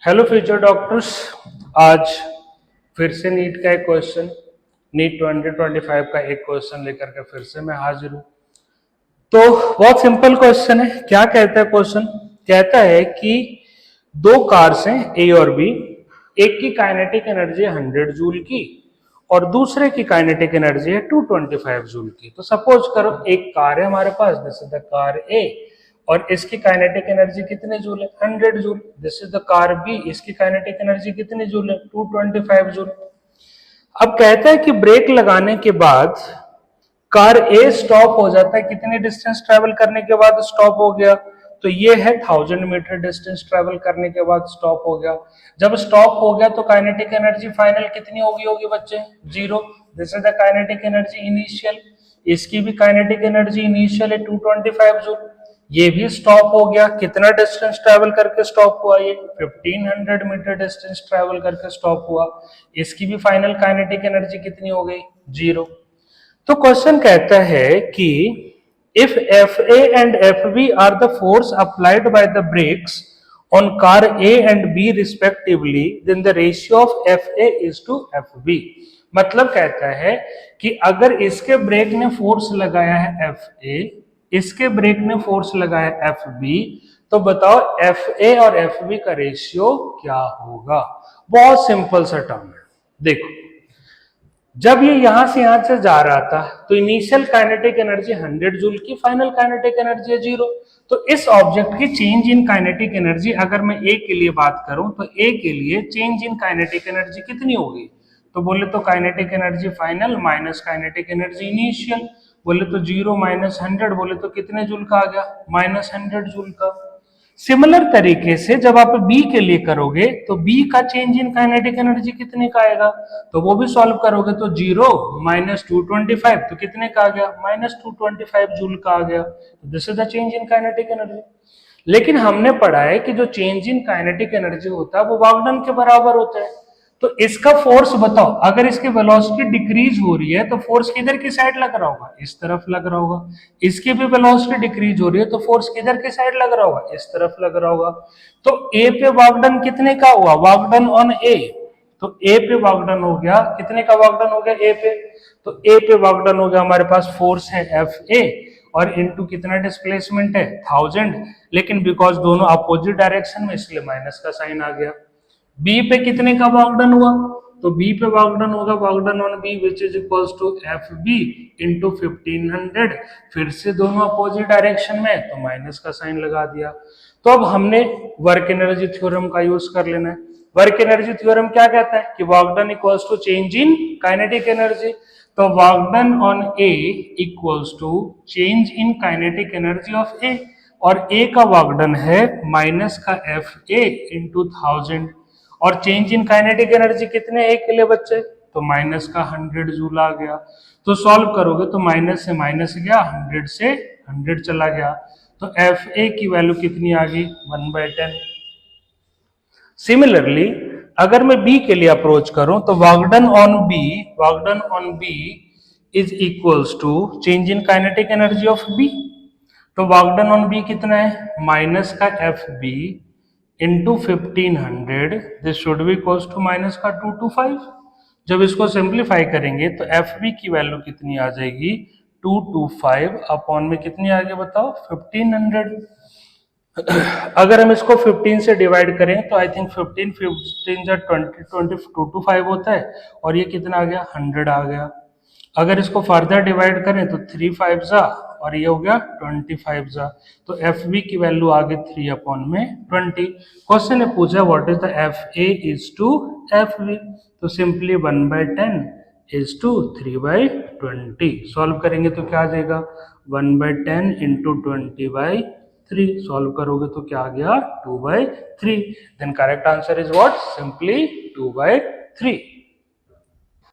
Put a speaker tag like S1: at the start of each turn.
S1: Hello future doctors. आज फिर से नीट का एक क्वेश्चन, नीट 2025 का एक क्वेश्चन लेकर के फिर से मैं हाजिर हूं। तो बहुत सिंपल क्वेश्चन है। क्या कहता है क्वेश्चन? कहता है कि दो कार्स हैं ए और बी, एक की काइनेटिक एनर्जी 100 जूल की और दूसरे की काइनेटिक एनर्जी है 225 जूल की। तो सपोज करो एक कार है हमारे पास, this is the car A, और इसकी काइनेटिक एनर्जी कितने जूल है? 100 joule. This is the car B, इसकी काइनेटिक एनर्जी कितनी जूल है? 225 जूल। अब कहता है कि ब्रेक लगाने के बाद कार ए स्टॉप हो जाता है, कितनी डिस्टेंस ट्रेवल करने के बाद स्टॉप हो गया? तो ये है 1000 मीटर डिस्टेंस ट्रेवल करने के बाद स्टॉप हो गया। जब स्टॉप हो गया तो काइनेटिक एनर्जी फाइनल कितनी होगी बच्चे? 0। This is the kinetic energy initial. इसकी भी काइनेटिक एनर्जी इनिशियल है 225 जूल। ये भी स्टॉप हो गया। कितना डिस्टेंस ट्रेवल करके स्टॉप हुआ? ये 1500 मीटर डिस्टेंस ट्रेवल करके स्टॉप हुआ। इसकी भी फाइनल काइनेटिक एनर्जी कितनी हो गई? 0। तो क्वेश्चन कहता है कि if Fa and Fb are the force applied by the brakes on car A and B respectively, then the ratio of Fa is to Fb। मतलब कहता है कि अगर इसके ब्रेक ने फोर्स लगाया है Fa, इसके ब्रेक ने फोर्स लगाया है Fb, तो बताओ Fa और Fb का रेशियो क्या होगा? बहुत सिंपल सा टर्म है। देखो, जब ये यहां से जा रहा था तो इनिशियल काइनेटिक एनर्जी 100 जूल की, फाइनल काइनेटिक एनर्जी है 0। तो इस ऑब्जेक्ट की चेंज इन काइनेटिक एनर्जी, अगर मैं ए के लिए बात करूं तो ए के लिए चेंज इन काइनेटिक एनर्जी कितनी होगी? तो बोले तो kinetic energy final minus kinetic energy initial, बोले तो 0 माइनस 100, बोले तो कितने जूल का आ गया? माइनस 100 जूल का। सिमिलर तरीके से जब आप बी के लिए करोगे तो बी का चेंज इन काइनेटिक एनर्जी कितने का आएगा? तो वो भी सॉल्व करोगे तो 0 माइनस 225, तो कितने का आ गया? माइनस 225 जूल का आ गया। तो this is the change in kinetic energy. लेकिन हमने पढ़ा है कि जो चेंज इन काइनेटिक एनर्जी होता है वो वर्क डन के बराबर होता है। तो इसका फोर्स बताओ, अगर इसकी वेलोसिटी डिक्रीज हो रही है तो फोर्स किधर की साइड लग रहा होगा? इस तरफ लग रहा होगा। इसकी भी वेलोसिटी डिक्रीज हो रही है तो फोर्स किधर की साइड लग रहा होगा? इस तरफ लग रहा होगा। तो ए पे वर्क डन कितने का हुआ? वर्क डन ऑन ए, तो ए पे वर्क डन हो गया, कितने का वर्क डन हो गया ए पे? तो ए पे वर्क डन हो गया, हमारे पास फोर्स है एफ ए और इनटू कितना डिस्प्लेसमेंट है? 1000। लेकिन बिकॉज दोनों अपोजिट डायरेक्शन में, इसलिए माइनस का साइन आ गया। बी पे कितने का वर्क डन हुआ? तो बी पे वर्क डन होगा work done on B which is equals to F B into 1500। फिर से दोनों अपोजिट डायरेक्शन में, तो माइनस का साइन लगा दिया। तो अब हमने वर्क एनर्जी थ्योरम का यूज कर लेना है। वर्क एनर्जी थ्योरम क्या कहता है कि work done equals to change in kinetic energy. तो work done on a equals to change in kinetic energy of a, और ए का वर्क डन है माइनस का एफ ए इंटू 1000, और चेंज इन काइनेटिक एनर्जी कितने ए के लिए बच्चे? तो माइनस का 100 जूल आ गया। तो सॉल्व करोगे तो माइनस से माइनस गया, 100 से 100 चला गया, तो एफ ए की वैल्यू कितनी आ गई? 1/10। सिमिलरली अगर मैं बी के लिए अप्रोच करूं तो work done on B is equals to change in kinetic energy of B. तो वर्क डन ऑन बी कितना है? माइनस का F B into 1500, this should be equals to minus का 225। जब इसको सिंप्लीफाई करेंगे तो एफ बी की वैल्यू कितनी आ जाएगी? 225 अपॉन में कितनी आ गई बताओ? 1500। अगर हम इसको 15 से डिवाइड करें तो आई थिंक 15 जा 225 होता है, और ये कितना आ गया? 100 आ गया। अगर इसको फर्दर डिवाइड करें तो 3 5 जा, और ये हो गया 25 जा। तो एफ बी की वैल्यू आ गई 3 अपॉन में 20। क्वेश्चन ने पूछा what is the F A is to F B, तो सिंपली 1/10 इज टू 3/20। सॉल्व करेंगे तो क्या आ जाएगा? 1/10 इंटू 20/3। सॉल्व करोगे तो क्या आ गया? 2/3। Then correct answer is what? Simply 2/3।